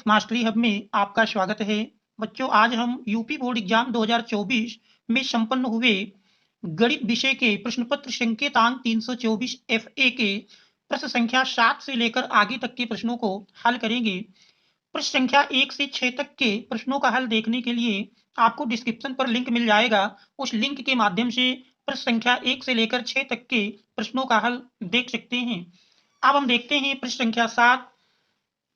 Mastery hub में आपका स्वागत है। बच्चों, आज हम यूपी बोर्ड एग्जाम 2024 में संपन्न हुए गणित विषय के प्रश्न पत्र संकेतांक 324 FA के प्रश्न संख्या 7 से लेकर आगे तक के प्रश्नों को हल करेंगे। प्रश्न संख्या 1 से 6 तक के प्रश्नों का हल देखने के लिए आपको डिस्क्रिप्शन पर लिंक मिल जाएगा। उस लिंक के माध्यम से प्रश्न संख्या 1 से लेकर 6 तक के प्रश्नों का हल देख सकते हैं। अब हम देखते हैं प्रश्न संख्या 7।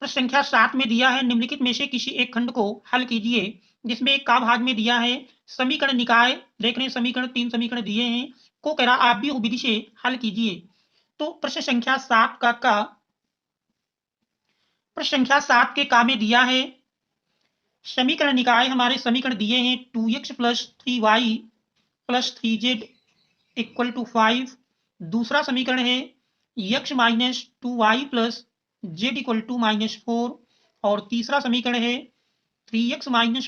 प्रश्न संख्या 7 में दिया है, निम्नलिखित में से किसी एक खंड को हल कीजिए, जिसमें एक का भाग में दिया है समीकरण निकाय, देख रहे हैं समीकरण 3 समीकरण दिए हैं, को कह रहा आप भी विधि से हल कीजिए। तो प्रश्न संख्या 7 का प्रश्न संख्या 7 के का में दिया है समीकरण निकाय, हमारे समीकरण दिए हैं 2x + 3y + 3z = 5। दूसरा समीकरण है x - 2y + z = -4 और तीसरा समीकरण है 3x - y -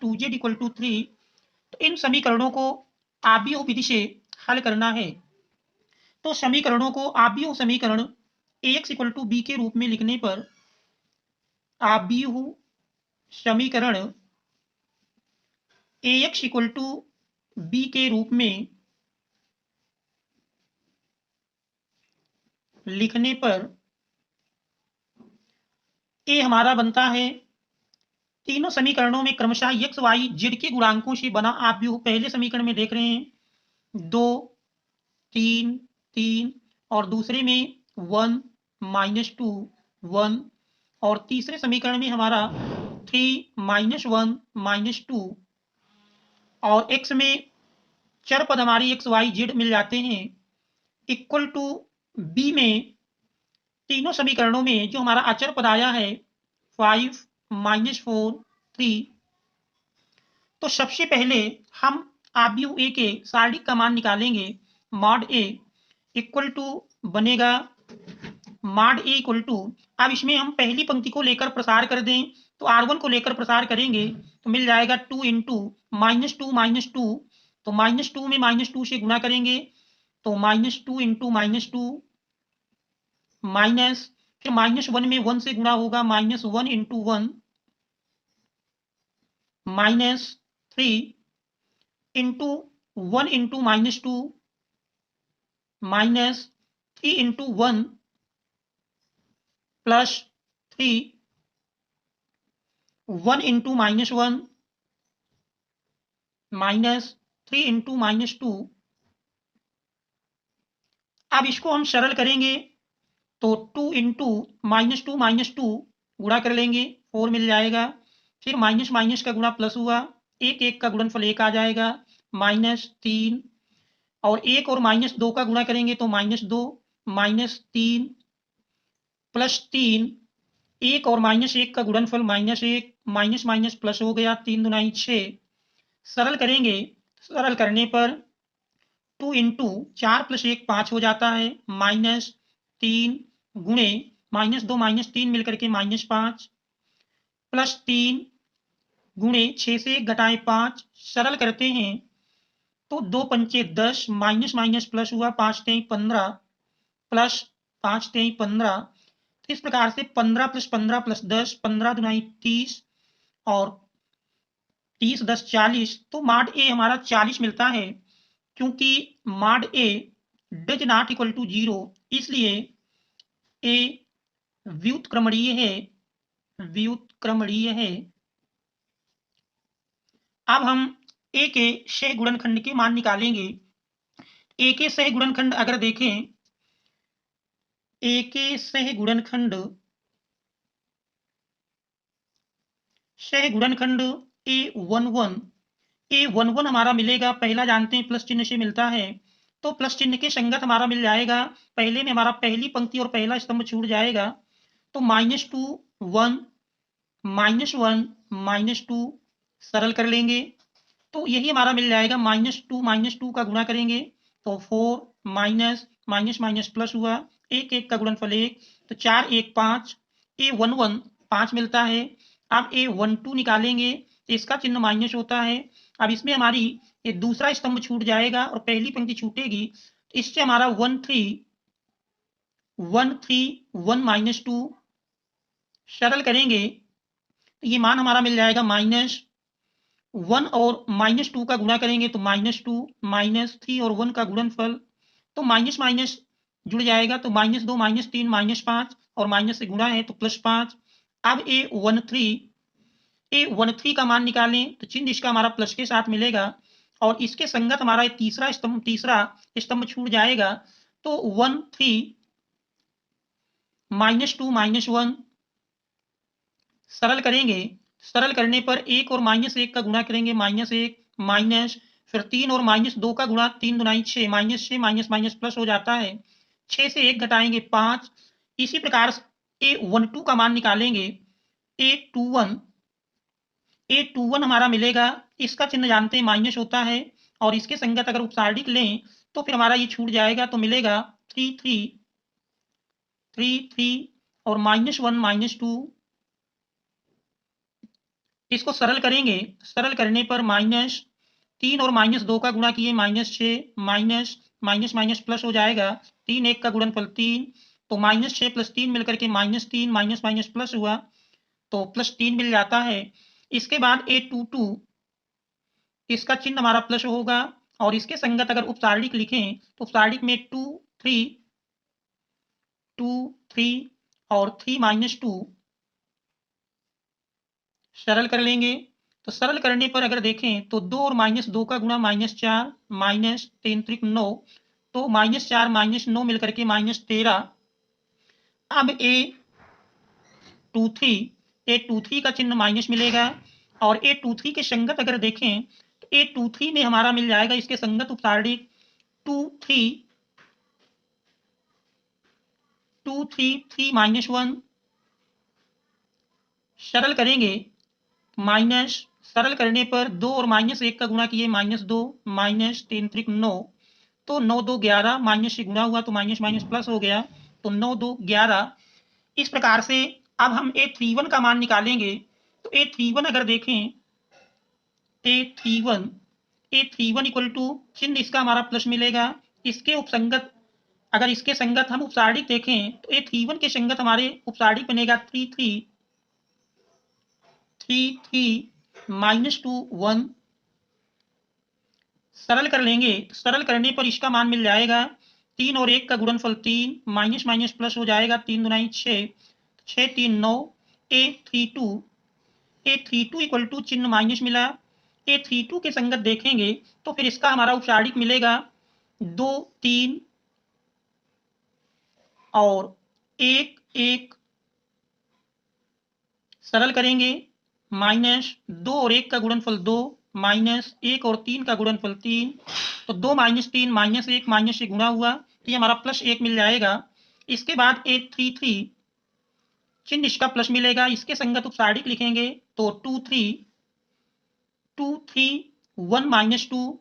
2z = 3। तो इन समीकरणों को आव्यूह विधि से हल करना है। तो समीकरणों को आव्यूह समीकरण ax = b के रूप में लिखने पर आव्यूह समीकरण ax = b के रूप में लिखने पर ए हमारा बनता है, तीनों समीकरणों में क्रमशः x, y, z के गुणांकों से बना आव्यूह। पहले समीकरण में देख रहे हैं 2, 3, 3 और दूसरे में 1, -2, 1 और तीसरे समीकरण में हमारा 3, -1, -2 और x में चर पद हमारी x, y, z मिल जाते हैं। इक्वल टू b में तीनों समीकरणों में जो हमारा अचर पद आया है 5, -4, 3। तो सबसे पहले हम आव्यूह ए के सारणिक का मान निकालेंगे। मॉड ए इक्वल टू बनेगा मॉड ए इक्वल टू, अब इसमें हम पहली पंक्ति को लेकर प्रसार कर दें तो R1 को लेकर प्रसार करेंगे तो मिल जाएगा 2 × -2 तो -2 में -2 से गुणा करेंगे तो -2 × -2 माइनस, फिर -1 में 1 से गुणा होगा -1 × 1 -3 इंटू 1 × -2 -3 × 1 + 3 1 × -1 -3 × -2। अब इसको हम सरल करेंगे तो 2 × -2 गुणा कर लेंगे 4 मिल जाएगा, फिर माइनस माइनस का गुणा प्लस हुआ, 1 1 का गुणनफल 1 आ जाएगा, -3 और 1 और -2 का गुणा करेंगे तो -2 -3 + 3, 1 और -1 का गुणनफल -1, माइनस माइनस प्लस हो गया, 3 दूनी 6। सरल करेंगे, सरल करने पर 2 × 4 + 1 5 हो जाता है, -3 गुणे -2 -3 मिलकर के -5 + 3 गुणे 6 से 1 घटाएं 5। सरल करते हैं तो 2 पंचे 10, माइनस माइनस प्लस हुआ, 5 तेई 15 प्लस 5 तेई 15। इस प्रकार से 15 + 15 + 10, 15 दूनी 30 और 30 10 40। तो मॉड ए हमारा 40 मिलता है। क्योंकि mod A does not equal to 0, इसलिए ए व्युत्क्रमणीय है, व्युत्क्रमणीय है। अब हम ए के सह गुणनखंड के मान निकालेंगे। ए के सह गुणनखंड अगर देखें, ए के सह गुणनखंड A11 हमारा मिलेगा, पहला जानते हैं प्लस चिन्ह से मिलता है, तो प्लस चिन्ह के संगत हमारा मिल जाएगा। पहले में हमारा पहली पंक्ति और पहला स्तंभ छूट जाएगा तो -2 1 -1 -2 सरल कर लेंगे तो यही हमारा मिल जाएगा। -2 का गुणा करेंगे तो 4 माइनस माइनस माइनस प्लस हुआ, 1 1 का गुणनफल 1 तो 4 1 5, A11 5 मिलता है। अब A12 निकालेंगे तो इसका चिन्ह माइनस होता है। अब इसमें हमारी ये दूसरा स्तंभ छूट जाएगा और पहली पंक्ति छूटेगी, इससे हमारा 1 3 1 3 1 -2 सरल करेंगे तो ये मान हमारा मिल जाएगा -1 और -2 का गुणा करेंगे तो -2, -3 और 1 का गुणनफल, तो माइनस माइनस जुड़ जाएगा तो -2, -3, -5 और माइनस से गुणा है तो +5। अब A13 का मान निकालें तो चिन्ह इसका हमारा प्लस के साथ मिलेगा और इसके संगत हमारा ये तीसरा स्तंभ छूट जाएगा तो 13 -2 -1 सरल करेंगे। सरल करने पर 1 और -1 का गुणा करेंगे -1 माइनस, फिर 3 और -2 का गुणा, 3 दूनी 6, -6 माइनस माइनस प्लस हो जाता है, 6 से 1 घटाएंगे 5। इसी प्रकार A12 का मान निकालेंगे, A21 हमारा मिलेगा, इसका चिन्ह जानते हैं माइनस होता है और इसके संगत अगर उपसारणिक लें तो फिर हमारा ये छूट जाएगा तो मिलेगा 3 3 3 3 और -1 -2। इसको सरल करेंगे, सरल करने पर -3 और -2 का गुणा किए -6 माइनस माइनस माइनस प्लस हो जाएगा, 3 1 का गुणनफल 3 तो -6 + 3 मिलकर के -3 माइनस माइनस प्लस हुआ तो +3 मिल जाता है। इसके बाद A22 इसका चिन्ह हमारा प्लस होगा और इसके संगत अगर उपसारणिक लिखें तो उपसारणिक में 2 3 2 3 और 3 -2 सरल कर लेंगे तो सरल करने पर अगर देखें तो 2 और -2 का गुणा -4 माइनस 3 त्रिक 9 तो -4 -9 मिलकर के -13। अब A23 का चिन्ह माइनस मिलेगा और A23 के संगत अगर देखें तो A23 में हमारा मिल जाएगा इसके संगत उपसारणिक 2 3 2 3 3 -1 सरल करेंगे माइनस, सरल करने पर 2 और -1 का गुणा किए -2 माइनस 3 त्रिक 9 तो 9 2 11 माइनस से गुणा हुआ तो माइनस माइनस प्लस हो गया तो 9 2 11। इस प्रकार से अब हम A31 का मान निकालेंगे तो A31 अगर देखें A31 इक्वल टू चिन्ह इसका हमारा प्लस मिलेगा, इसके उपसंगत अगर इसके संगत हम उपसारणिक देखें तो A31 के संगत हमारे उपसारणिक बनेगा 3 3 3 3 -2 1 सरल कर लेंगे, सरल करने पर इसका मान मिल जाएगा 3 और 1 का गुणनफल 3 माइनस माइनस प्लस हो जाएगा 3 दूनी 6 6 3 9 A32 इक्वल टू चिन्ह माइनस मिला, A32 के संगत देखेंगे तो फिर इसका हमारा उपसारणिक मिलेगा 2 3 और 1 1 सरल करेंगे -2 और 1 का गुणनफल 2 -1 और 3 का गुणनफल 3 तो 2 -3 -1 माइनस से गुणा हुआ तो ये हमारा +1 मिल जाएगा। इसके बाद A33 चिन्ह इसका प्लस मिलेगा, इसके संगत उपसारणिक लिखेंगे तो 2 3 1 -2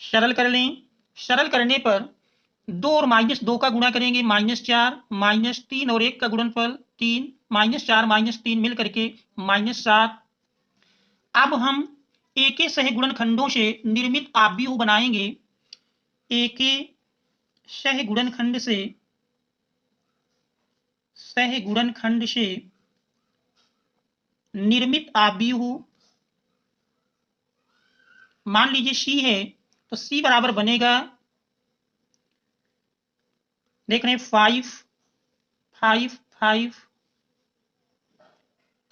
सरल कर लें, सरल करने पर 2 और -2 का गुणा करेंगे -4 -3 और 1 का गुणनफल 3 -4 -3 मिल करके -7। अब हम ए के सहगुणनखंडों से निर्मित आव्यूह बनाएंगे, ए के सहगुणनखंड से निर्मित आव्यूह, मान लीजिए C है तो C बराबर बनेगा, देख रहे हैं 5 5 5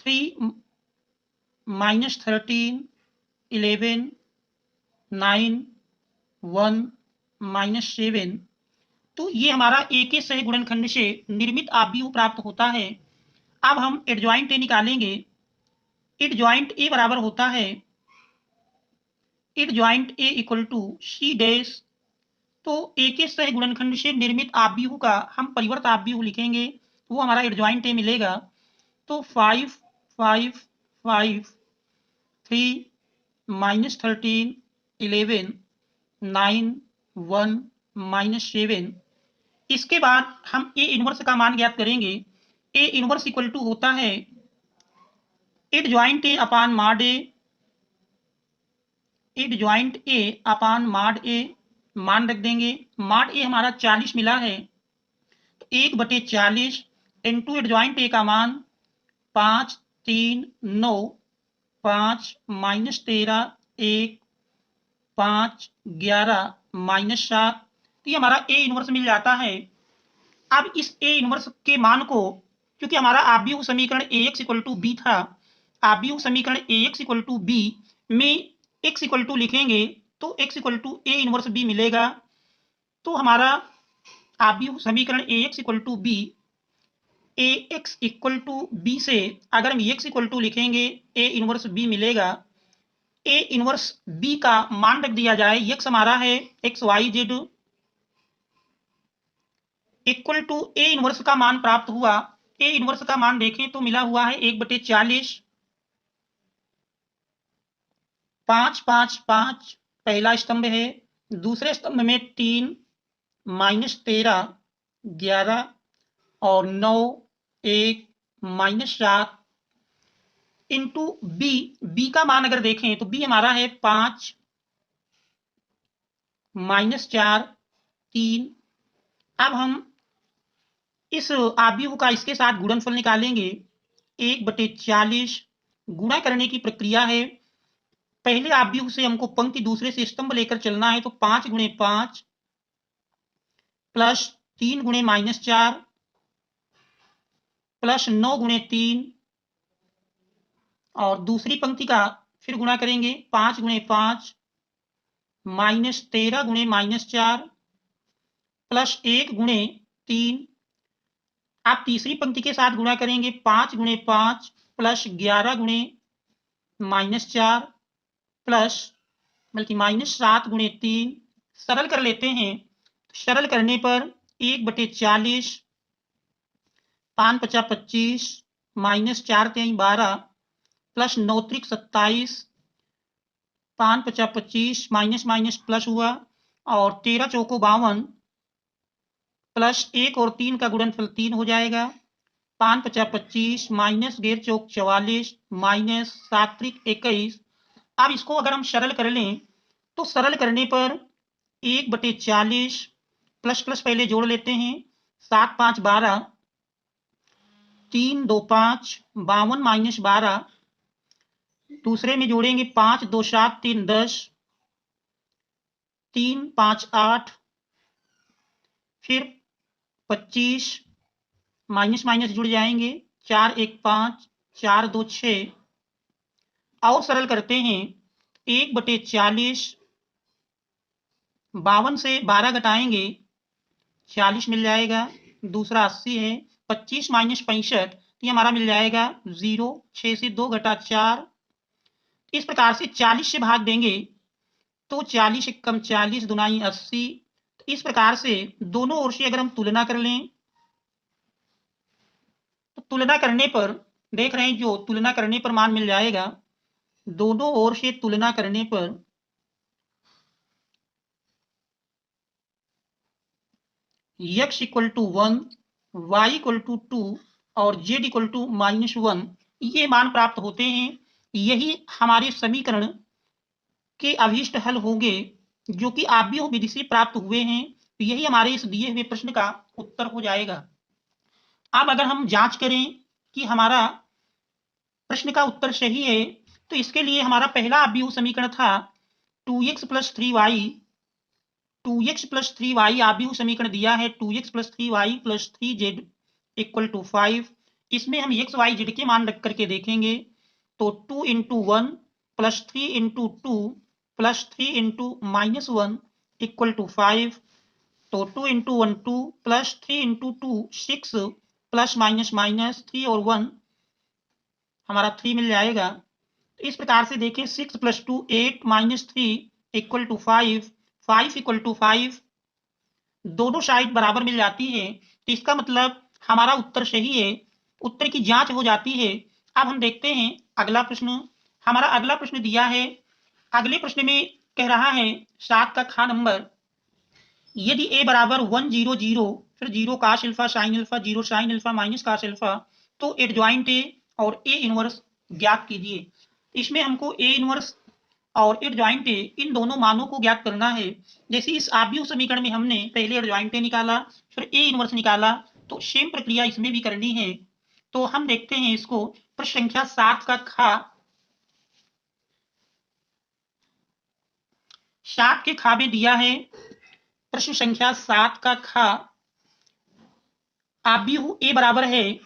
3 -13 11 9 1 -7 तो ये हमारा ए के सहगुणनखंड से निर्मित आव्यूह प्राप्त होता है। अब हम एडजॉइंट ए निकालेंगे, एडजॉइंट ए बराबर होता है adjoint A equal to C dash, तो ए के सहगुणनखंड से निर्मित आव्यूह का हम परिवर्त आव्यूह लिखेंगे वो हमारा एडजॉइंट ए मिलेगा तो 5 5 5 3 -13 11 9 1 -7। इसके बाद हम ए इनवर्स का मान ज्ञात करेंगे, ए इनवर्स इक्वल टू होता है adjoint A upon mod A, adjoint A upon mod A, मान रख देंगे, मॉड ए हमारा 40 मिला है तो 1/40 इंटू एडजॉइंट ए का मान 5 3 9 5 माइनस 13 1 5 11 माइनस 7, तो ये हमारा ए इनवर्स मिल जाता है। अब इस ए इनवर्स के मान को, क्योंकि हमारा आव्यूह समीकरण Ax इक्वल टू बी था, आव्यूह समीकरण Ax इक्वल टू बी में x इक्वल टू लिखेंगे तो x equal to A inverse B मिलेगा। तो हमारा आव्यूह समीकरण Ax equal to B, Ax equal to B से अगर हम x इक्वल टू लिखेंगे ए इनवर्स बी मिलेगा। ए इनवर्स बी का मान रख दिया जाए, x हमारा है X Y Z equal to A inverse का मान प्राप्त हुआ। ए इनवर्स का मान देखें तो मिला हुआ है 1/40, 5 5 5 पहला स्तंभ है, दूसरे स्तंभ में 3 माइनस 13 11 और 9 1 माइनस 7 इंटू बी। बी का मान अगर देखें तो बी हमारा है 5 माइनस 4 3। अब हम इस आव्यूह का इसके साथ गुणनफल निकालेंगे। 1/40 गुणा करने की प्रक्रिया है, पहले आव्यूह से हमको पंक्ति दूसरे से स्तंभ लेकर चलना है, तो 5 गुणे 5 प्लस 3 गुणे माइनस 4 प्लस 9 गुणे 3 और दूसरी पंक्ति का फिर गुणा करेंगे, 5 गुणे 5 माइनस 13 गुणे माइनस 4 प्लस 1 गुणे 3। आप तीसरी पंक्ति के साथ गुणा करेंगे, 5 गुणे 5 प्लस 11 गुणे माइनस 4 प्लस बल्कि माइनस 7 गुणे 3। सरल कर लेते हैं, सरल करने पर 1/40 5 5 25 minus 4 3 12 plus 9 3 27 5 5 25 minus minus plus हुआ और 13 चौको 52 प्लस 1 और 3 का गुणनफल 3 हो जाएगा। 5 5 25 माइनस 1 चौक 44 माइनस 7 3 21। अब इसको अगर हम सरल कर लें तो सरल करने पर 1/40 प्लस प्लस पहले जोड़ लेते हैं, 7 5 12 3 2 5 52 माइनस 12 दूसरे में जोड़ेंगे, 5 2 7 3 10 3 5 8 फिर 25 माइनस माइनस जुड़ जाएंगे, 4 1 5 4 2 6 और सरल करते हैं। 1/40 52 से 12 घटाएंगे 40 मिल जाएगा, दूसरा 80 है, 25 माइनस 65 ये हमारा मिल जाएगा 0। 6 से 2 घटा 4, इस प्रकार से 40 से भाग देंगे तो 40 एकम 40 दुनाई 80। इस प्रकार से दोनों ओर से अगर हम तुलना कर लें तो तुलना करने पर देख रहे हैं जो तुलना करने पर मान मिल जाएगा, दोनों ओर से तुलना करने पर x equal to 1 Y equal to 2 और z इक्वल टू -1 ये मान प्राप्त होते हैं। यही हमारे समीकरण के अभीष्ट हल होंगे जो कि आव्यूह विधि से प्राप्त हुए हैं। यही हमारे इस दिए हुए प्रश्न का उत्तर हो जाएगा। अब अगर हम जांच करें कि हमारा प्रश्न का उत्तर सही है तो इसके लिए हमारा पहला आव्यूह समीकरण था 2x + 3y, 2x + 3y आव्यूह समीकरण दिया है 2x + 3y + 3z = 5। इसमें हम x y z के मान रख करके देखेंगे तो 2 × 1 + 3 × 2 + 3 × -1 = 5। तो 2 × 1 2 + 3 × 2 6 प्लस माइनस माइनस 3 और 1 हमारा 3 मिल जाएगा। तो इस प्रकार से देखें 6 + 2 8 - 3 = 5 5 = 5 दोनों साइड बराबर मिल जाती है, तो इसका मतलब हमारा उत्तर सही है। उत्तर की जांच हो जाती है। अब हम देखते हैं अगला प्रश्न। हमारा अगला प्रश्न दिया है, अगले प्रश्न में कह रहा है 7 का ख नंबर, यदि a बराबर 1 0 0 फिर 0 cos alpha sin alpha 0 sin alpha minus cos alpha तो एडजॉइंट ए और ए इनवर्स ज्ञात कीजिए। इसमें हमको ए इनवर्स और एडजॉइंट ए इन दोनों मानों को ज्ञात करना है। जैसे इस आव्यूह समीकरण में हमने पहले एडजॉइंट ए निकाला फिर ए इनवर्स निकाला, तो सेम प्रक्रिया इसमें भी करनी है। तो हम देखते हैं इसको, प्रश्न संख्या 7 का खा, 7 के खा में दिया है, प्रश्न संख्या 7 का खा, आप भी ए बराबर है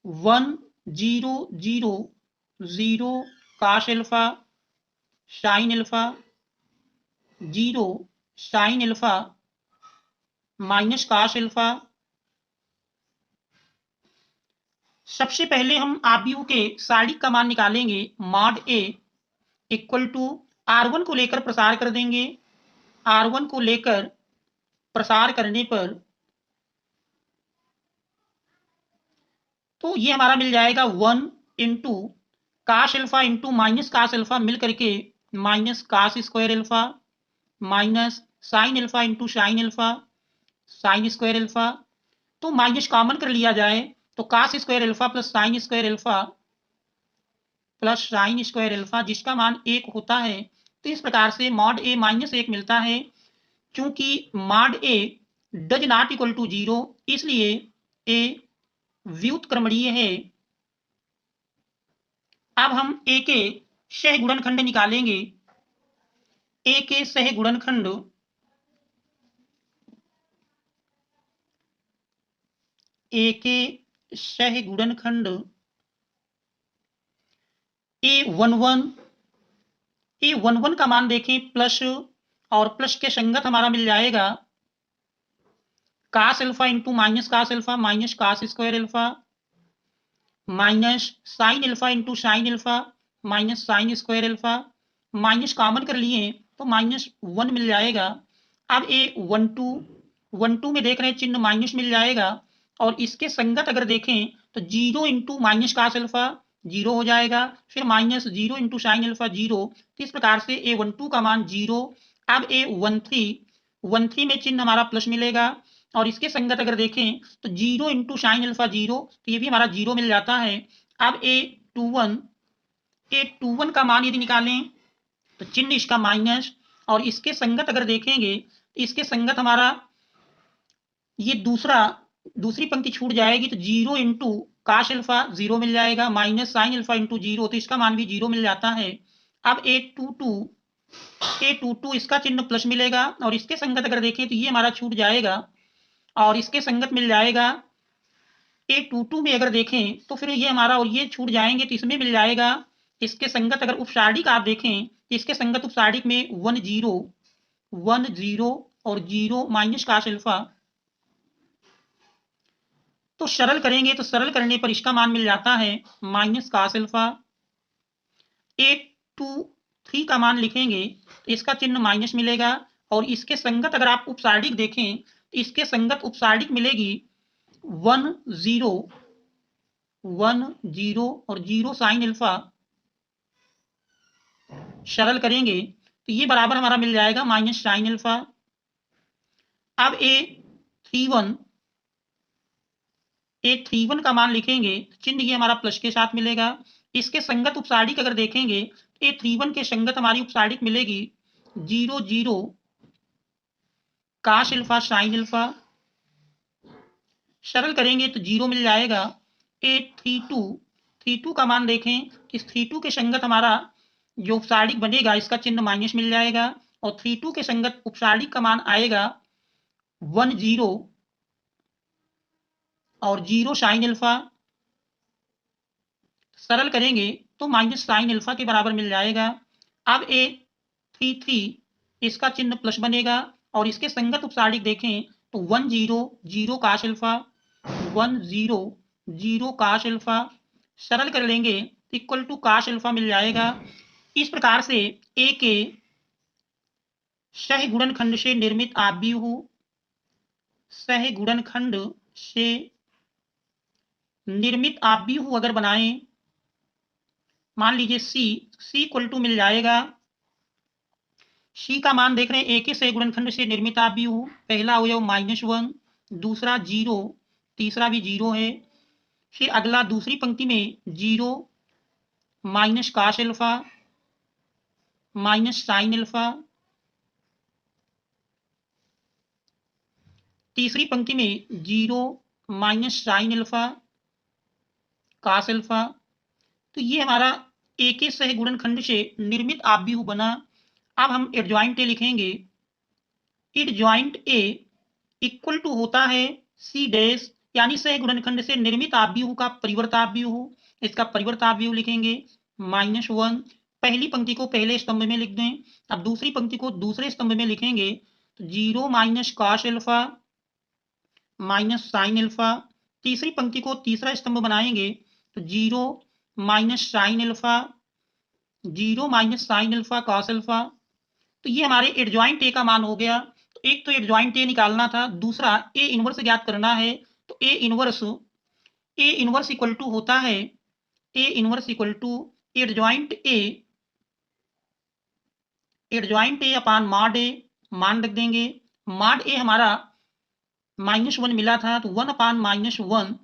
1 0 0 0 काश alpha sine alpha 0 sine alpha minus cos alpha. सबसे पहले हम आबीयू के सारणिक का मान निकालेंगे, mod A equal to R1 को लेकर प्रसार कर देंगे, R1 को लेकर प्रसार करने पर तो ये हमारा मिल जाएगा 1 into cos alpha into minus cos alpha मिल करके minus cos square alpha minus sine alpha into sine alpha sine square alpha. तो माइनस कॉमन कर लिया जाए तो cos square alpha plus sine square alpha plus sine square alpha, जिसका मान 1 होता है। तो इस प्रकार से मॉड ए -1 मिलता है। चूंकि mod A does not equal to 0, इसलिए ए व्युत्क्रमणीय है। अब हम ए के सह गुणनखंड निकालेंगे। ए के सह गुणनखंड ए के सह गुणनखंड A11 का मान देखें प्लस, और प्लस के संगत हमारा मिल जाएगा काश alpha into minus cos alpha minus cos square alpha minus sine alpha into sine alpha minus sign square alpha. Minus common कर लिए तो -1 मिल जाएगा। अब A12 में देख रहे हैं चिन्ह माइनस मिल जाएगा, और इसके संगत अगर देखें तो 0 इंटू माइनस काश अल्फा 0 हो जाएगा, फिर -0 इंटू साइन अल्फा 0। तो इस प्रकार से A12 का मान 0। अब A13 में चिन्ह हमारा प्लस मिलेगा, और इसके संगत अगर देखें तो 0 इंटू साइन अल्फा 0, तो ये भी हमारा 0 मिल जाता है। अब A21 का मान यदि निकालें तो चिन्ह इसका माइनस, और इसके संगत अगर देखेंगे तो इसके संगत हमारा ये दूसरी पंक्ति छूट जाएगी, तो 0 इंटू काश अल्फा 0 मिल जाएगा माइनस साइन अल्फा इंटू 0, तो इसका मान भी 0 मिल जाता है। अब A22 इसका चिन्ह प्लस मिलेगा, और इसके संगत अगर देखें तो ये हमारा छूट जाएगा, और इसके संगत मिल जाएगा A22 में अगर देखें तो फिर ये हमारा और ये छूट जाएंगे, तो इसमें मिल जाएगा इसके संगत अगर उपसारणिक आप देखें तो इसके संगत उपसारणिक में 1 0 और 0 माइनस काश अल्फा। तो सरल करेंगे तो सरल करने पर इसका मान मिल जाता है माइनस काश अल्फा। A23 का मान लिखेंगे तो इसका चिन्ह माइनस मिलेगा, और इसके संगत अगर आप उपसारणिक देखें तो इसके संगत उपसारणिक मिलेगी 1 0 और 0 साइन अल्फा। सरल करेंगे तो ये बराबर हमारा मिल जाएगा माइनस साइन अल्फा। अब A31 का मान लिखेंगे, चिन्ह ये हमारा प्लस के साथ मिलेगा। इसके संगत उपसारणिक अगर देखेंगे तो A31 के संगत हमारी उपसारणिक मिलेगी 0 0 काश अल्फा साइन अल्फा। सरल करेंगे तो 0 मिल जाएगा। A32 का मान देखें, इस 32 के संगत हमारा जो उपसारणिक बनेगा इसका चिन्ह माइनस मिल जाएगा, और 32 के संगत उपसारणिक का मान आएगा 1 0 और 0 साइन अल्फा। सरल करेंगे तो माइनस साइन अल्फा के बराबर मिल जाएगा। अब A33 इसका चिन्ह प्लस बनेगा, और इसके संगत उपसारणिक देखें तो 1 0 0 काश अल्फा 1 0 0 काश अल्फा। सरल कर लेंगे इक्वल टू काश अल्फा मिल जाएगा। इस प्रकार से ए के सह गुणनखंड से निर्मित आव्यूह सह गुणनखंड से निर्मित आव्यूह अगर बनाएं, मान लीजिए सी इक्वल टू मिल जाएगा, सी का मान देख रहे हैं ए के सह गुणनखंड से निर्मित आव्यूह, पहला अवयव -1, दूसरा 0, तीसरा भी 0 है। फिर अगला दूसरी पंक्ति में 0 minus cos alpha minus sine alpha. तीसरी पंक्ति में 0 minus sine alpha cos alpha. तो ये हमारा ए के सह गुणनखंड से निर्मित आव्यूह बना। अब हम एडजॉइंट ए लिखेंगे। एडजॉइंट ए इक्वल टू होता है सी डैश, यानी सह गुणनखंड से निर्मित आव्यूह का परिवर्ताव्यूह। इसका परिवर्ताव्यूह लिखेंगे -1। पहली पंक्ति को पहले स्तंभ में लिख दें। अब दूसरी पंक्ति को दूसरे स्तंभ में लिखेंगे तो 0 minus cos alpha minus sine alpha. तीसरी पंक्ति को तीसरा स्तंभ बनाएंगे तो 0 minus sine alpha 0 minus sine alpha cos alpha. तो ये हमारे एडजॉइंट ए का मान हो गया। तो एक तो एडजॉइंट ए निकालना था, दूसरा ए इनवर्स ज्ञात करना है। तो ए इनवर्स इक्वल टू होता है A inverse equal to adjoint A upon mod A. मान रख देंगे। मॉड ए हमारा -1 मिला था, तो 1 अपान -1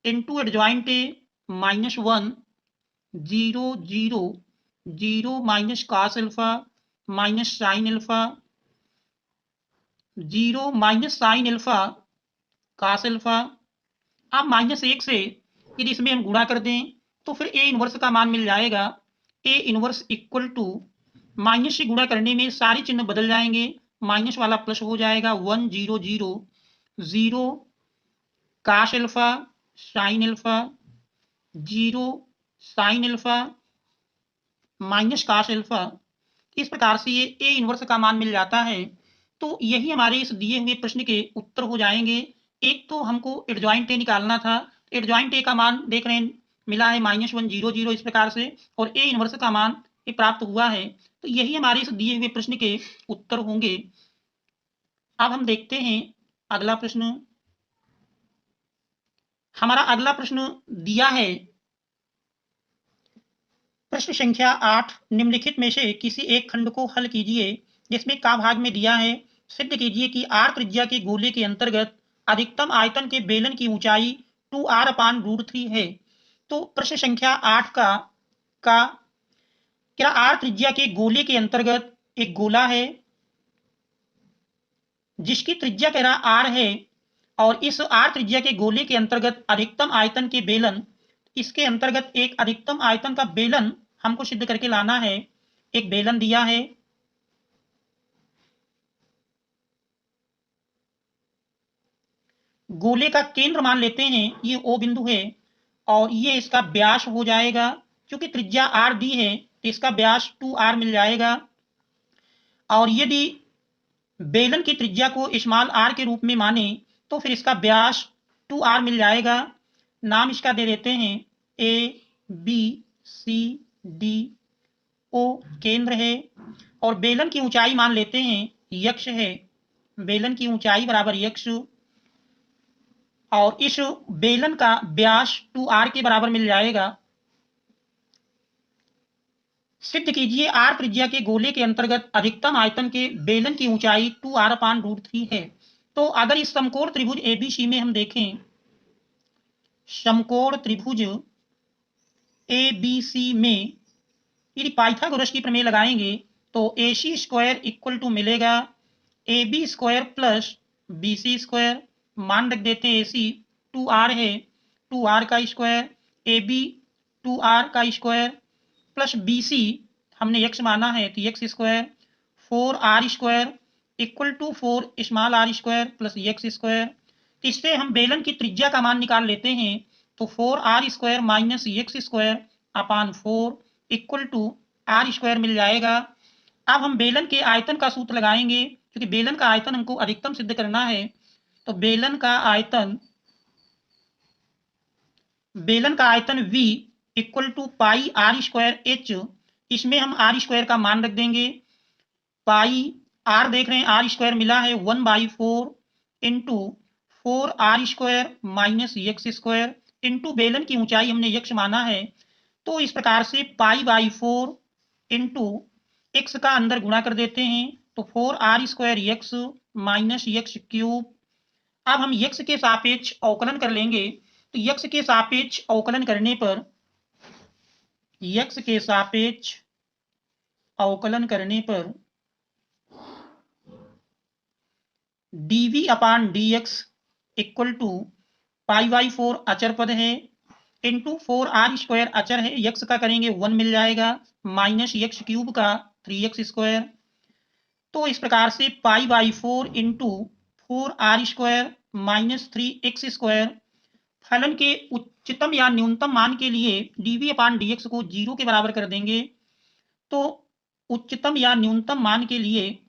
into adjoint A -1 0 0 0 minus cos alpha minus sine alpha 0 minus sine alpha cos alpha. अब -1 से यदि इसमें हम गुणा कर दें तो फिर ए इनवर्स का मान मिल जाएगा। A inverse equal to minus से गुणा करने में सारे चिन्ह बदल जाएंगे, माइनस वाला प्लस हो जाएगा। 1 0 0 0 काश alpha sine alpha 0 sine alpha minus cos alpha. इस प्रकार से ये ए इनवर्स का मान मिल जाता है। तो यही हमारे इस दिए हुए प्रश्न के उत्तर हो जाएंगे। एक तो हमको एडजॉइंट ए निकालना था, एडजॉइंट ए का मान देख रहे हैं मिला है -1 0 0 इस प्रकार से, और ए इनवर्स का मान ये प्राप्त हुआ है। तो यही हमारे इस दिए हुए प्रश्न के उत्तर होंगे। अब हम देखते हैं अगला प्रश्न। हमारा अगला प्रश्न दिया है प्रश्न संख्या 8, निम्नलिखित में से किसी एक खंड को हल कीजिए जिसमें का भाग में दिया है सिद्ध कीजिए कि r त्रिज्या के गोले के अंतर्गत अधिकतम आयतन के बेलन की ऊंचाई 2r अपान √3 है। तो प्रश्न संख्या 8 का क्या r त्रिज्या के गोले के अंतर्गत एक गोला है जिसकी त्रिज्या कह रहा r है, और इस r त्रिज्या के गोले के अंतर्गत अधिकतम आयतन के बेलन, इसके अंतर्गत एक अधिकतम आयतन का बेलन हमको सिद्ध करके लाना है। एक बेलन दिया है, गोले का केंद्र मान लेते हैं ये O बिंदु है, और ये इसका व्यास हो जाएगा। क्योंकि त्रिज्या r दी है तो इसका व्यास 2r मिल जाएगा। और यदि बेलन की त्रिज्या को स्मॉल r के रूप में माने तो फिर इसका व्यास 2r मिल जाएगा। नाम इसका दे देते हैं A B C D O केंद्र है, और बेलन की ऊंचाई मान लेते हैं यक्ष है। बेलन की ऊंचाई बराबर यक्ष, और इस बेलन का व्यास 2r के बराबर मिल जाएगा। सिद्ध कीजिए r त्रिज्या के गोले के अंतर्गत अधिकतम आयतन के बेलन की ऊंचाई 2r अपान √3 है। तो अगर इस समकोण त्रिभुज ABC में हम देखें, समकोण त्रिभुज ABC में यदि पाइथागोरस की प्रमेय लगाएंगे तो AC² इक्वल टू मिलेगा AB² प्लस BC²। मान रख देते हैं AC 2r है, 2r का स्क्वायर, AB 2r का स्क्वायर प्लस BC हमने x माना है तो x², 4r² equal to 4 small r² plus x²। इससे हम बेलन की त्रिज्या का मान निकाल लेते हैं तो 4r² minus x² upon 4 equal to r² मिल जाएगा। अब हम बेलन के आयतन का सूत्र लगाएंगे, क्योंकि बेलन का आयतन हमको अधिकतम सिद्ध करना है। तो बेलन का आयतन V equal to pi r² h, इसमें हम r² का मान रख देंगे। पाई r देख रहे हैं r² मिला है 1/4 into 4r² minus x² into बेलन की ऊंचाई हमने x माना है, तो इस प्रकार से पाई/4 इंटू x का अंदर गुणा कर देते हैं तो 4r² x माइनस x³। अब हम x के सापेक्ष अवकलन कर लेंगे, तो x के सापेक्ष अवकलन करने पर dv upon dx equal to π/4 अचर पद है इंटू 4r² अचर है, यक्स का करेंगे 1 मिल जाएगा, माइनस यक्स क्यूब का 3x²। तो इस प्रकार से π/4 इंटू 4r² माइनस 3x² फलन के उच्चतम या न्यूनतम मान के लिए dv अपान dx को 0 के बराबर कर देंगे। तो उच्चतम या न्यूनतम मान के लिए,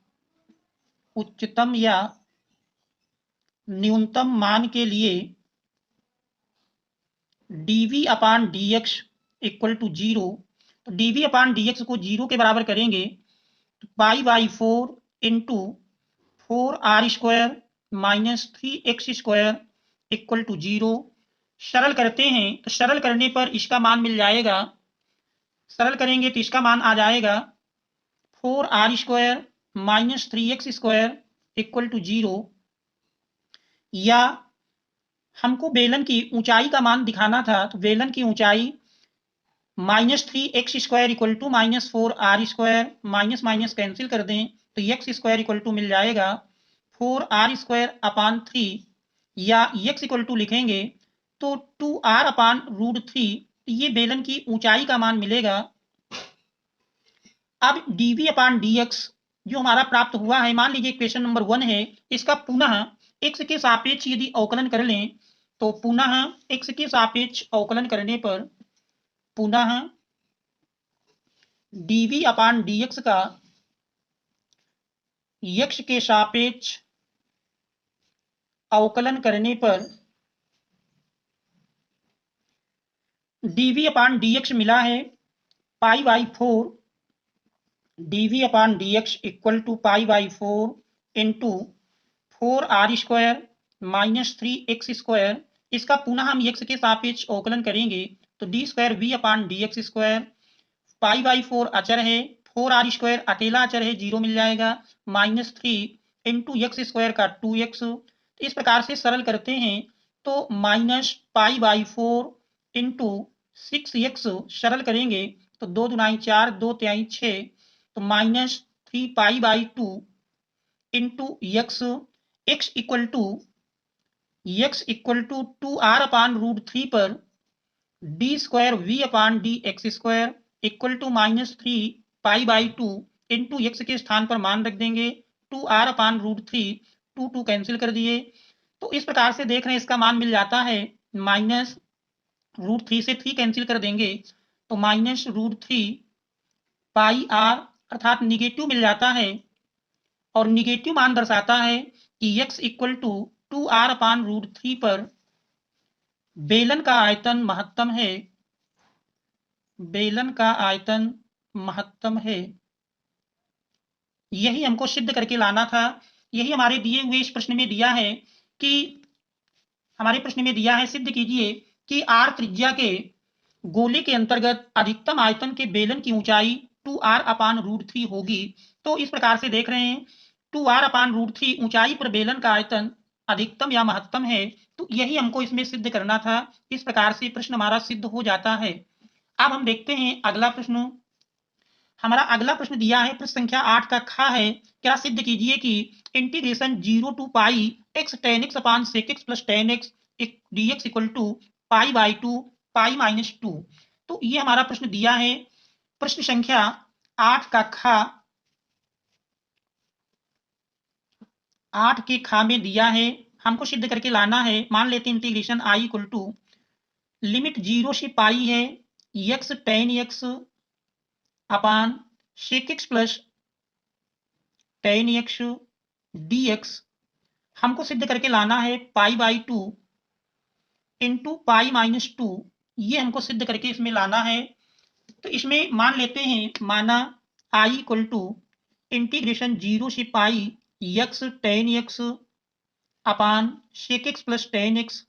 उच्चतम या न्यूनतम मान के लिए dv upon dx equal to 0। तो dv अपान dx को 0 के बराबर करेंगे तो π/4 into 4r² minus 3x² equal to 0। सरल करते हैं तो सरल करने पर इसका मान मिल जाएगा, सरल करेंगे तो इसका मान आ जाएगा 4r² minus 3x² equal to 0। या हमको बेलन की ऊंचाई का मान दिखाना था, तो बेलन की ऊंचाई minus 3x² equal to minus 4r², minus minus cancel कर दें तो x² इक्वल टू मिल जाएगा 4r² अपान 3, या x इक्वल टू लिखेंगे तो 2r अपान √3, ये बेलन की ऊंचाई का मान मिलेगा। अब dv अपान dx जो हमारा प्राप्त हुआ है, मान लीजिए क्वेश्चन नंबर 1 है, इसका पुनः x के सापेक्ष यदि अवकलन कर लें तो पुनः x के सापेक्ष अवकलन करने पर पुनः dv अपान dx का x के सापेक्ष अवकलन करने पर dv अपान dx मिला है π/4 dv upon dx equal to π/4 into 4r² minus 3x²। इसका पुनः हम x के सापेक्ष अवकलन करेंगे तो d² अपान dx², π/4 अचर है, 4r² अकेला अचर है, 0 मिल जाएगा, माइनस 3 इंटू x² का 2x। इस प्रकार से सरल करते हैं तो माइनस π/4 इंटू 6x सरल करेंगे तो 2 दूनाई 4, 2 तिहाई 6, तो minus 3π/2 into x equal to 2r upon √3 पर d² upon dx² equal to minus 3π/2 into x के स्थान पर मान रख देंगे 2r अपान √3, 2 कैंसिल कर दिए। तो इस प्रकार से देख रहे हैं इसका मान मिल जाता है माइनस √3 से 3 कैंसिल कर देंगे तो माइनस √3 πr अर्थात निगेटिव मिल जाता है, और निगेटिव मान दर्शाता है कि x equal to 2r upon √3 पर बेलन का आयतन महत्तम है, बेलन का आयतन महत्तम है। यही हमको सिद्ध करके लाना था। यही हमारे दिए हुए इस प्रश्न में दिया है कि हमारे प्रश्न में दिया है सिद्ध कीजिए कि r त्रिज्या के गोले के अंतर्गत अधिकतम आयतन के बेलन की ऊंचाई 2r अपान √3 होगी। तो इस प्रकार से देख रहे हैं 2r अपान √3 ऊंचाई पर बेलन का आयतन अधिकतम या महत्तम है, तो यही हमको इसमें सिद्ध करना था। इस प्रकार से प्रश्न हमारा सिद्ध हो जाता है। अब हम देखते हैं अगला प्रश्न। हमारा अगला प्रश्न दिया है, प्रश्न संख्या 8 का ख है, क्या सिद्ध कीजिए कि integration 0 to pi x tan x upon sec x plus tan x dx equal to π/2 π-2। तो ये हमारा प्रश्न दिया है। प्रश्न संख्या 8 का ख, 8 के ख में दिया है, हमको सिद्ध करके लाना है। मान लेते हैं integration i equal to limit 0 से पाई है x tan x upon sec x plus tan x dx, हमको सिद्ध करके लाना है π/2 इंटू π-2, ये हमको सिद्ध करके इसमें लाना है। तो इसमें मान लेते हैं, माना i इक्वल टू इंटीग्रेशन 0 से पाई x tan x upon sec x plus tan x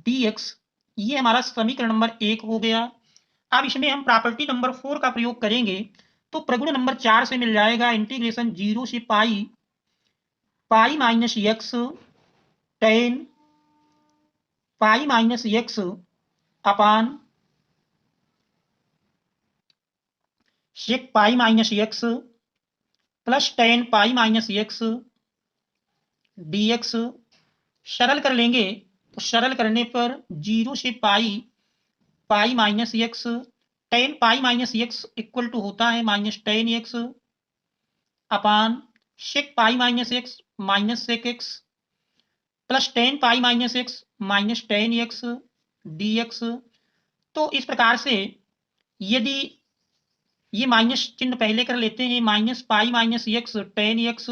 dx, ये हमारा समीकरण नंबर 1 हो गया। अब इसमें हम प्रॉपर्टी नंबर 4 का प्रयोग करेंगे तो प्रगुण नंबर 4 से मिल जाएगा इंटीग्रेशन 0 से पाई π-x tan π-x अपान sec π-x plus tan π-x dx सरल कर लेंगे तो सरल करने पर 0 से pi minus X, tan pi minus X equal to होता है -10x upon sec pi minus X minus sec x plus 10 pi minus X minus 10x dx। तो इस प्रकार से यदि ये माइनस चिन्ह पहले कर लेते हैं, minus pi minus x 10x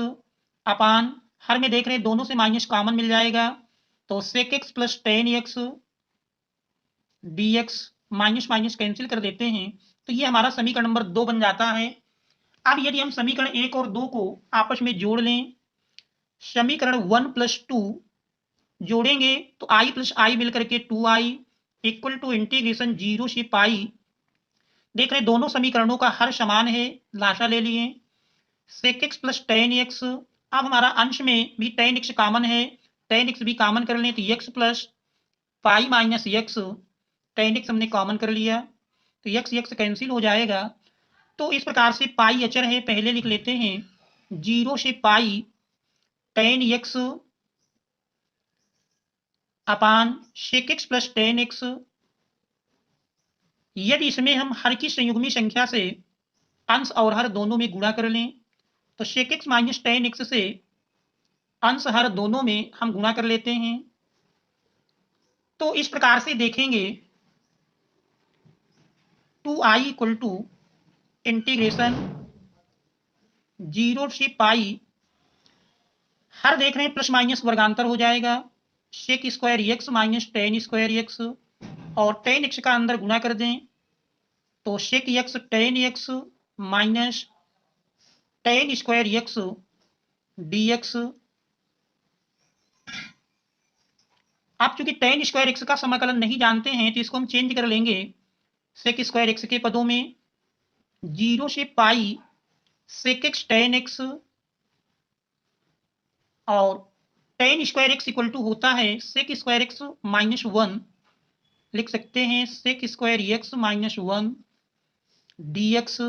अपान हर में देख रहे हैं दोनों से माइनस कॉमन मिल जाएगा तो sec x plus 10x dx minus minus cancel कर देते हैं तो ये हमारा समीकरण नंबर 2 बन जाता है। अब यदि हम समीकरण 1 और 2 को आपस में जोड़ लें, समीकरण 1 प्लस 2 जोड़ेंगे तो i प्लस आई मिलकर के 2i इक्वल टू इंटीग्रेशन 0 से पाई, देख रहे दोनों समीकरणों का हर समान है, लाशा ले लिए सेक एक्स प्लस 10x। अब हमारा अंश में भी 10x कॉमन है, 10x भी कॉमन कर लें तो x plus pi minus x, 10x हमने कॉमन कर लिया तो x कैंसिल हो जाएगा। तो इस प्रकार से पाई अचर है, पहले लिख लेते हैं 0 से पाई 10x अपान सेक एक्स प्लस 10x। यदि इसमें हम हर की संयुग्मी संख्या से अंश और हर दोनों में गुणा कर लें तो सेक एक्स माइनस 10x से अंश हर दोनों में हम गुणा कर लेते हैं। तो इस प्रकार से देखेंगे 2i इक्वल टू इंटीग्रेशन 0 से पाई, हर देख रहे हैं प्लस माइनस वर्गांतर हो जाएगा sec square x minus 10 square x और 10x का अंदर गुणा कर दें तो sec x 10x minus 10 square x dx। आप चूंकि 10 स्क्वायर एक्स का समाकलन नहीं जानते हैं तो इसको हम चेंज कर लेंगे सेक स्क्वायर एक्स के पदों में 0 से पाई सेक एक्स 10x और 10 स्क्वायर एक्स इक्वल टू होता है सेक स्क्वायर एक्स माइनस 1, लिख सकते हैं sec square x minus 1 dx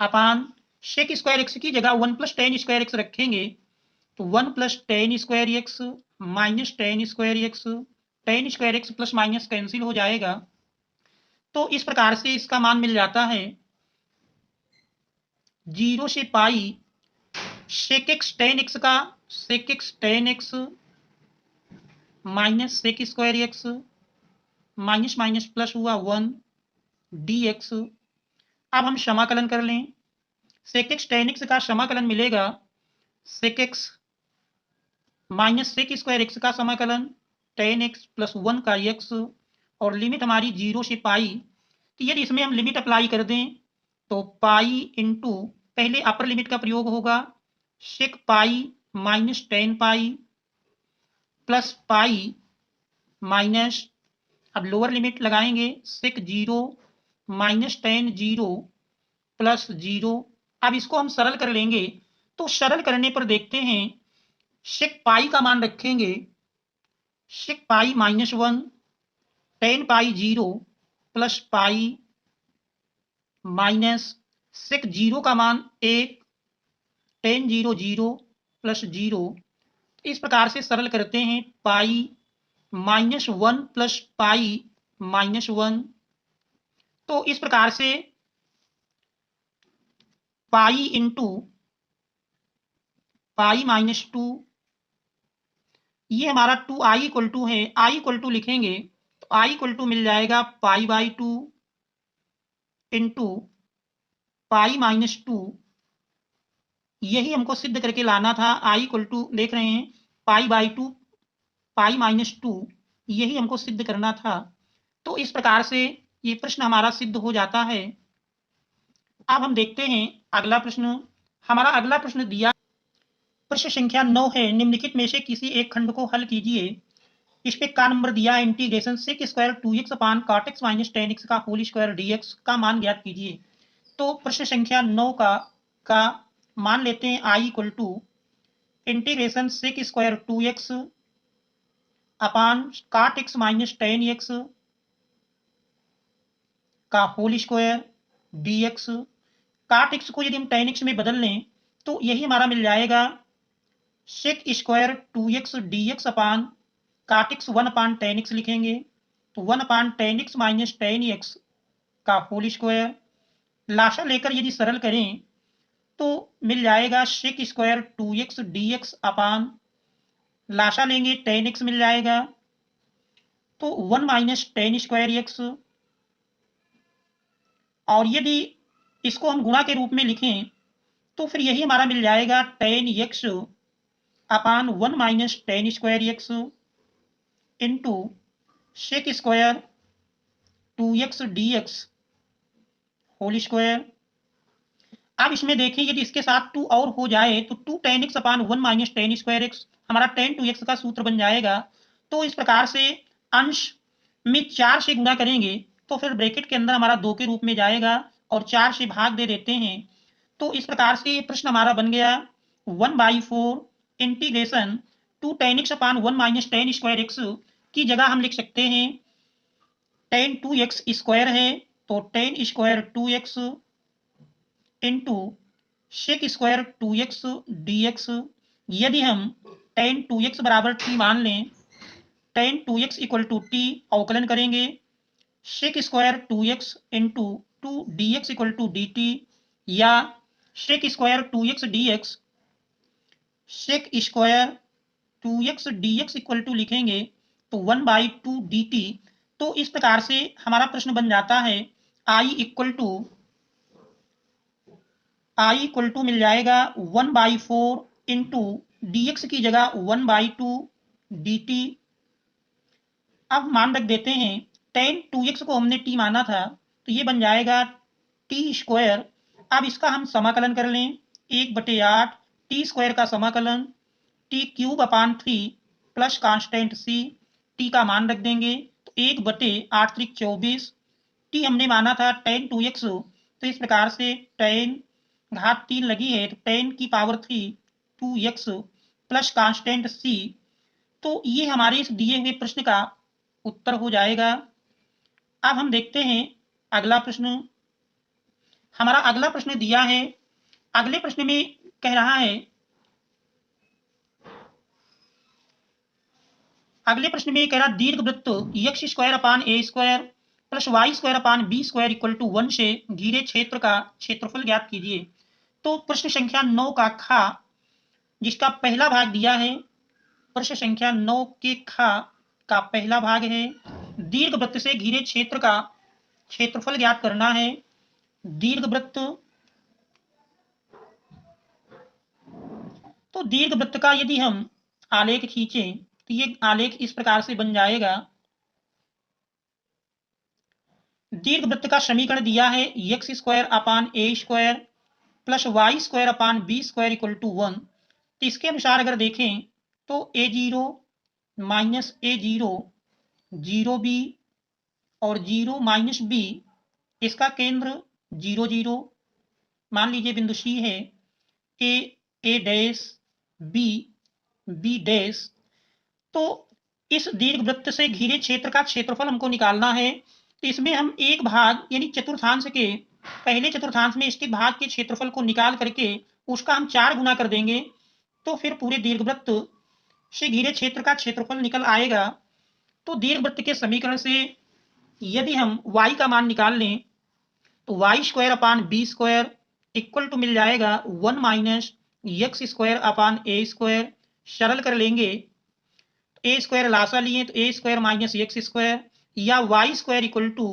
upon sec square x की जगह 1 प्लस 10 स्क्वायर एक्स रखेंगे तो 1 plus 10 square x minus 10 square x, 10 square x plus minus cancel हो जाएगा। तो इस प्रकार से इसका मान मिल जाता है 0 से पाई सेक एक्स 10x का sec x 10x minus sec square x minus minus plus हुआ 1 dx। अब हम समाकलन कर लें, सेक एक्स 10x का समाकलन मिलेगा sec x minus sec square x का समाकलन 10x प्लस 1 का x और लिमिट हमारी 0 से पाई। तो यदि इसमें हम लिमिट अप्लाई कर दें तो पाई इंटू पहले अपर लिमिट का प्रयोग होगा sec pi minus 10 pi plus pi minus, अब लोअर लिमिट लगाएंगे सेक 0 माइनस 10 0 प्लस 0। अब इसको हम सरल कर लेंगे तो सरल करने पर देखते हैं सेक पाई का मान रखेंगे सेक पाई माइनस 1 10 पाई 0 प्लस पाई माइनस सेक 0 का मान 1 10 0 0 प्लस 0। इस प्रकार से सरल करते हैं pi minus 1 plus pi minus 1। तो इस प्रकार से पाई इंटू पाई माइनस 2, ये हमारा 2i इक्वल टू है, i इक्वल टू लिखेंगे तो i इक्वल टू मिल जाएगा pi by 2 into pi minus 2, यही हमको सिद्ध करके लाना था। i इक्वल टू देख रहे हैं पाई बाई 2 पाई माइनस 2, यही हमको सिद्ध करना था। तो इस प्रकार से ये प्रश्न हमारा सिद्ध हो जाता है। अब हम देखते हैं अगला प्रश्न। हमारा अगला प्रश्न दिया प्रश्न संख्या 9 है, निम्नलिखित में से किसी एक खंड को हल कीजिए। इस पे का नंबर दिया integration sec square 2x upon cot x minus 10x का होल स्क्वायर dx का मान ज्ञात कीजिए। तो प्रश्न संख्या 9 का मान लेते हैं i equal to integration sec square 2x upon cot x minus 10x का whole square dx। Cot x को यदि हम 10x में बदल लें तो यही हमारा मिल जाएगा सेक स्क्वायर 2x dx अपान काट x 1 अपान टेन एक्स लिखेंगे, तो 1 upon tan X minus tan X का होल स्क्वायर। लाशा लेकर यदि सरल करें तो मिल जाएगा सेक स्क्वायर 2x dx अपान लाशा लेंगे टेन एक्स मिल जाएगा, तो 1 माइनस टेन स्क्वायर एक्स। और यदि इसको हम गुणा के रूप में लिखें तो फिर यही हमारा मिल जाएगा tan x upon 1 minus tan square x into sec square 2x dx whole square. अब इसमें देखें यदि इसके साथ 2 और हो जाए तो 2 ten x upon 1 minus tan square x हमारा टेन 2x का सूत्र बन जाएगा। तो इस प्रकार से अंश में 4 से गुणा करेंगे तो फिर ब्रैकेट के अंदर हमारा 2 के रूप में जाएगा और 4 से भाग दे देते हैं। तो इस प्रकार से ये प्रश्न हमारा बन गया 1/4 integration 2 ten x upon 1 minus tan square x की जगह हम लिख सकते हैं टेन 2x स्क्वायर है तो tan square 2x into sec square 2x dx। यदि हम टेन 2x बराबर t मान लें, ten 2x equal to t अवकलन करेंगे sec square 2x into 2 dx equal to dt या sec square 2x dx sec square 2x dx equal to लिखेंगे तो 1/2 dt। तो इस प्रकार से हमारा प्रश्न बन जाता है i इक्वल टू मिल जाएगा 1/4 इंटू dx की जगह 1/2 dt। अब मान रख देते हैं टेन 2x को हमने t माना था तो ये बन जाएगा टी स्क्वायर। अब इसका हम समाकलन कर लें 1/8 टी स्क्वायर का समाकलन टी क्यूब अपान 3 प्लस कांस्टेंट c टी का मान रख देंगे तो 1/8 × 24 टी हमने माना था टेन 2x तो इस प्रकार से टेन घात 3 लगी है तो टेन की power 3 2x plus constant c। तो ये हमारे इस दिए हुए प्रश्न का उत्तर हो जाएगा। अब हम देखते हैं अगला प्रश्न। हमारा अगला प्रश्न दिया है, अगले प्रश्न में कह रहा है, अगले प्रश्न में कह रहा दीर्घ वृत्त x square upon A square plus y square upon B square equal to 1 से घिरे क्षेत्र का क्षेत्रफल ज्ञात कीजिए। तो प्रश्न संख्या 9 का खा जिसका पहला भाग दिया है, प्रश्न संख्या 9 के खा का पहला भाग है दीर्घ वृत्त से घिरे क्षेत्र का क्षेत्रफल ज्ञात करना है। दीर्घ वृत्त, तो दीर्घ वृत्त का यदि हम आलेख खींचें तो ये आलेख इस प्रकार से बन जाएगा। दीर्घ वृत्त का समीकरण दिया है x square upon A square plus y square upon B square equal to 1। तो इसके अनुसार अगर देखें तो a0 माइनस a0 0 b और 0 माइनस b इसका केंद्र 0 0 मान लीजिए बिंदु C है, a डैश b डैश। तो इस दीर्घ वृत्त से घिरे क्षेत्र का क्षेत्रफल हमको निकालना है। तो इसमें हम एक भाग यानी चतुर्थांश के पहले चतुर्थांश में स्थित भाग के क्षेत्रफल को निकाल करके उसका हम 4 गुना कर देंगे तो फिर पूरे दीर्घवृत्त से घिरे क्षेत्र का क्षेत्रफल निकल आएगा। तो दीर्घवृत्त के समीकरण से यदि हम y का मान निकाल लें तो Y square upon B square equal to मिल जाएगा 1 माइनस एक्स स्क्वायर अपान ए स्क्वायर। सरल कर लेंगे ए स्क्वायर लासा लिए तो A square minus x square या वाई स्क्वायर इक्वल टू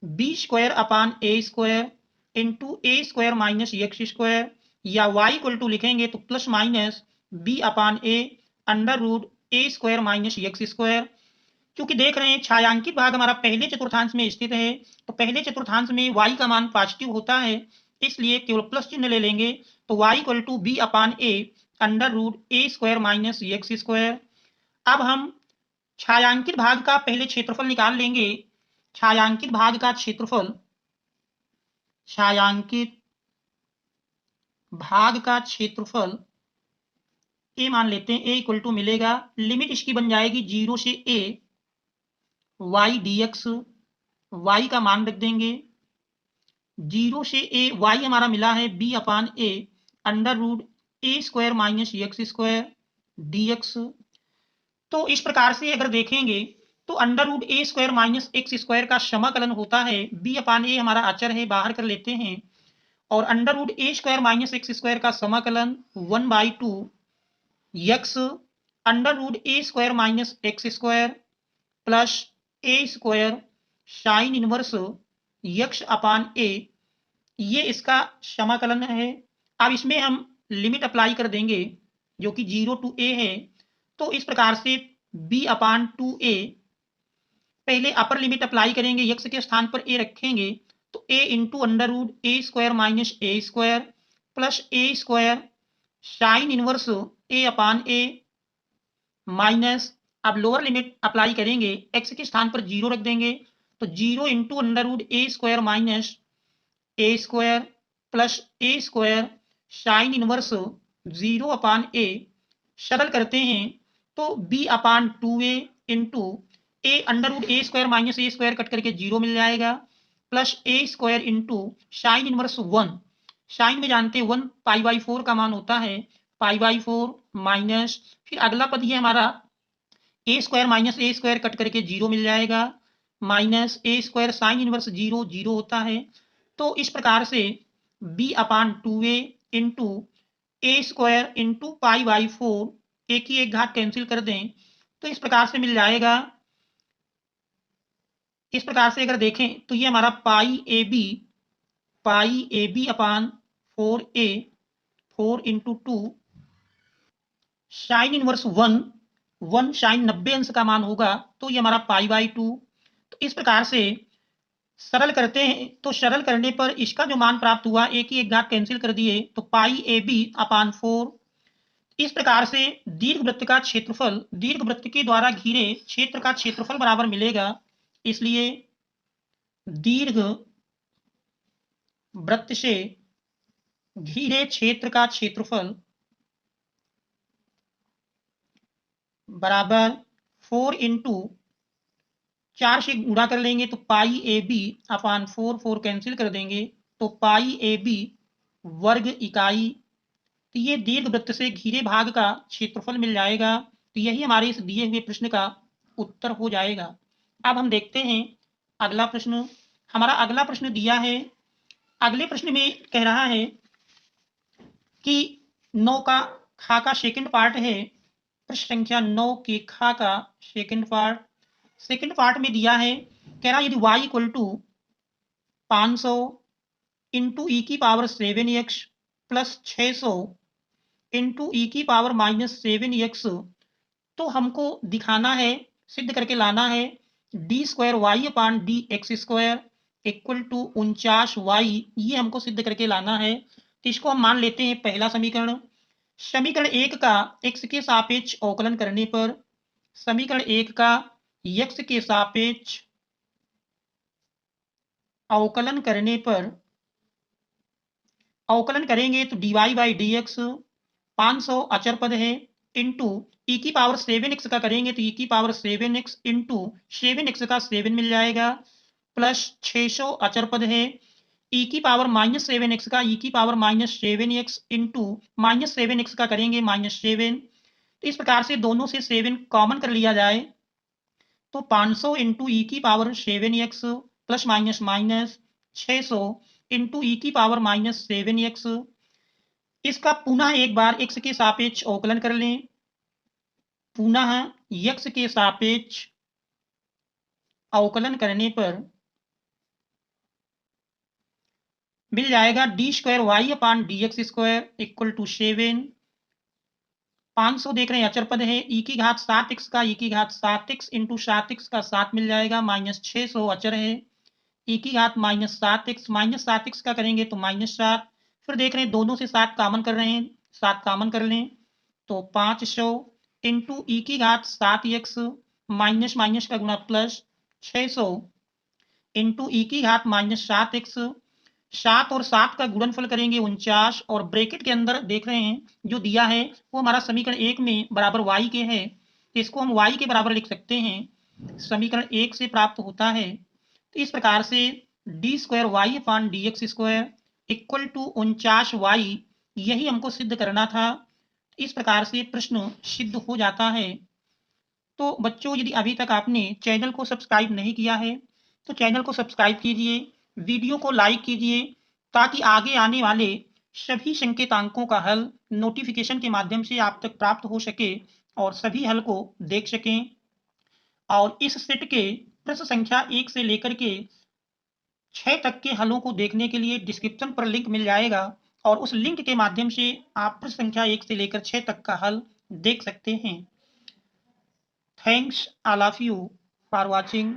बी स्क्वायर अपान ए स्क्वायर इंटू ए स्क्वायर माइनस एक्स स्क्वायर या वाई इक्वल टू लिखेंगे तो प्लस माइनस बी अपान ए अंडर रूट ए स्क्वायर माइनस एक्स स्क्वायर। क्योंकि देख रहे हैं छायांकित भाग हमारा पहले चतुर्थांश में स्थित है तो पहले चतुर्थांश में y का मान पॉजिटिव होता है इसलिए केवल प्लस चिन्ह ले लेंगे तो y equal to b upon A under root A square minus x square. अब हम छायांकित भाग का पहले क्षेत्रफल निकाल लेंगे। छायांकित भाग का क्षेत्रफल, छायांकित भाग का क्षेत्रफल ए मान लेते हैं, ए इक्वल टू मिलेगा लिमिट इसकी बन जाएगी 0 से a y dx, y का मान रख देंगे 0 से a y हमारा मिला है b अपान ए अंडर रूट ए square minus x square dx। तो इस प्रकार से अगर देखेंगे तो अंडर रूट ए स्क्वायर माइनस एक्स स्क्वायर का समाकलन होता है बी अपान ए, हमारा अचर है बाहर कर लेते हैं, और अंडर रूट ए स्क्वायर माइनस एक्स स्क्वायर का समाकलन 1/2 X under root A square minus x square plus A square sine inverse X upon A, ये इसका समाकलन है। अब इसमें हम लिमिट अप्लाई कर देंगे जो कि 0 टू ए है। तो इस प्रकार से b अपान 2a, पहले अपर लिमिट अप्लाई करेंगे, यक्स के स्थान पर a रखेंगे तो a into under root A square minus A square plus A square sine inverse a upon a minus, अब लोअर लिमिट अप्लाई करेंगे, x के स्थान पर 0 रख देंगे तो 0 into under root A square minus A square plus A square sine inverse 0 upon a, सरल करते हैं तो b upon 2a into A under root A square minus A square cut करके 0 मिल जाएगा प्लस ए square into sine inverse 1, sine में जानते हैं 1 π/4 का मान होता है, π/4 माइनस, फिर अगला पद ये हमारा ए स्क्वायर माइनस ए स्क्वायर कट करके 0 मिल जाएगा माइनस ए स्क्वायर साइन इनवर्स 0 0 होता है। तो इस प्रकार से b अपान 2a इंटू ए स्क्वायर इंटू π/4, एक ही एक घात कैंसिल कर दें तो इस प्रकार से मिल जाएगा। इस प्रकार से अगर देखें तो ये हमारा pi A B upon 4a 4 into 2 sine inverse 1 sine 90 अंश का मान होगा तो ये हमारा π/2। तो इस प्रकार से सरल करते हैं तो सरल करने पर इसका जो मान प्राप्त हुआ, एक ही एक घात कैंसिल कर दिए तो π/ab अपान 4। इस प्रकार से दीर्घ वृत्त का क्षेत्रफल, दीर्घ वृत्त के द्वारा घिरे क्षेत्र का क्षेत्रफल बराबर मिलेगा, इसलिए दीर्घ वृत्त से घिरे क्षेत्र का क्षेत्रफल बराबर 4 इंटू 4 से गुणा कर लेंगे तो π/ab अपान 4 कैंसिल कर देंगे तो π/ab वर्ग इकाई। तो ये दीर्घ वृत्त से घिरे भाग का क्षेत्रफल मिल जाएगा। तो यही हमारे इस दिए हुए प्रश्न का उत्तर हो जाएगा। अब हम देखते हैं अगला प्रश्न। हमारा अगला प्रश्न दिया है, अगले प्रश्न में कह रहा है कि 9 का खा का सेकंड पार्ट है, प्रश्न संख्या 9 के खा का सेकंड पार्ट में दिया है, कह रहा है यदि y equal to 500 into E की power 7x plus 600 into E की पावर माइनस 7x, तो हमको दिखाना है, सिद्ध करके लाना है d square y upon d x square equal to 49y, ये हमको सिद्ध करके लाना है। तो इसको हम मान लेते हैं पहला समीकरण। समीकरण 1 का x के सापेक्ष अवकलन करने पर, समीकरण 1 का x के सापेक्ष अवकलन करने पर, अवकलन करेंगे तो dy बाई डी एक्स 500 अचर पद है इंटू ई की पावर 7x का करेंगे तो ई की पावर 7x इंटू 7x का 7 मिल जाएगा प्लस 600 अचर पद है, ई की पावर माइनस 7x का ई की power minus 7x into minus 7x का करेंगे माइनस 7। तो इस प्रकार से दोनों से 7 कॉमन कर लिया जाए तो 500 इंटू ई की power 7x plus minus minus 600 into E की पावर माइनस 7x। इसका पुनः एक बार x के सापेक्ष अवकलन कर लें, पुनः x के सापेक्ष अवकलन करने पर मिल जाएगा d square y upon d x square equal to 7। 500 देख रहे हैं अचर पद है, ई की घात 7x का ई की घात 7x इंटू 7x का 7 मिल जाएगा माइनस 600 अचर है, ई की घात माइनस 7x का करेंगे तो माइनस 7। फिर देख रहे हैं दोनों से 7 कॉमन कर रहे हैं, 7 कॉमन कर लें तो 500 इंटू ई की घात 7x माइनस माइनस का गुणा प्लस 600 इंटू ई की घात माइनस 7x, 7 और 7 का गुणनफल करेंगे 49 और ब्रैकेट के अंदर देख रहे हैं जो दिया है वो हमारा समीकरण 1 में बराबर y के है, तो इसको हम y के बराबर लिख सकते हैं, समीकरण 1 से प्राप्त होता है। तो इस प्रकार से d square y upon d x square equal to 49y, यही हमको सिद्ध करना था। इस प्रकार से प्रश्न सिद्ध हो जाता है। तो बच्चों, यदि अभी तक आपने चैनल को सब्सक्राइब नहीं किया है तो चैनल को सब्सक्राइब कीजिए, वीडियो को लाइक कीजिए, ताकि आगे आने वाले सभी संकेतांकों का हल नोटिफिकेशन के माध्यम से आप तक प्राप्त हो सके और सभी हल को देख सकें। और इस सेट के प्रश्न संख्या 1 से लेकर के 6 तक के हलों को देखने के लिए डिस्क्रिप्शन पर लिंक मिल जाएगा और उस लिंक के माध्यम से आप प्रश्न संख्या 1 से लेकर 6 तक का हल देख सकते हैं। Thanks all of you for watching.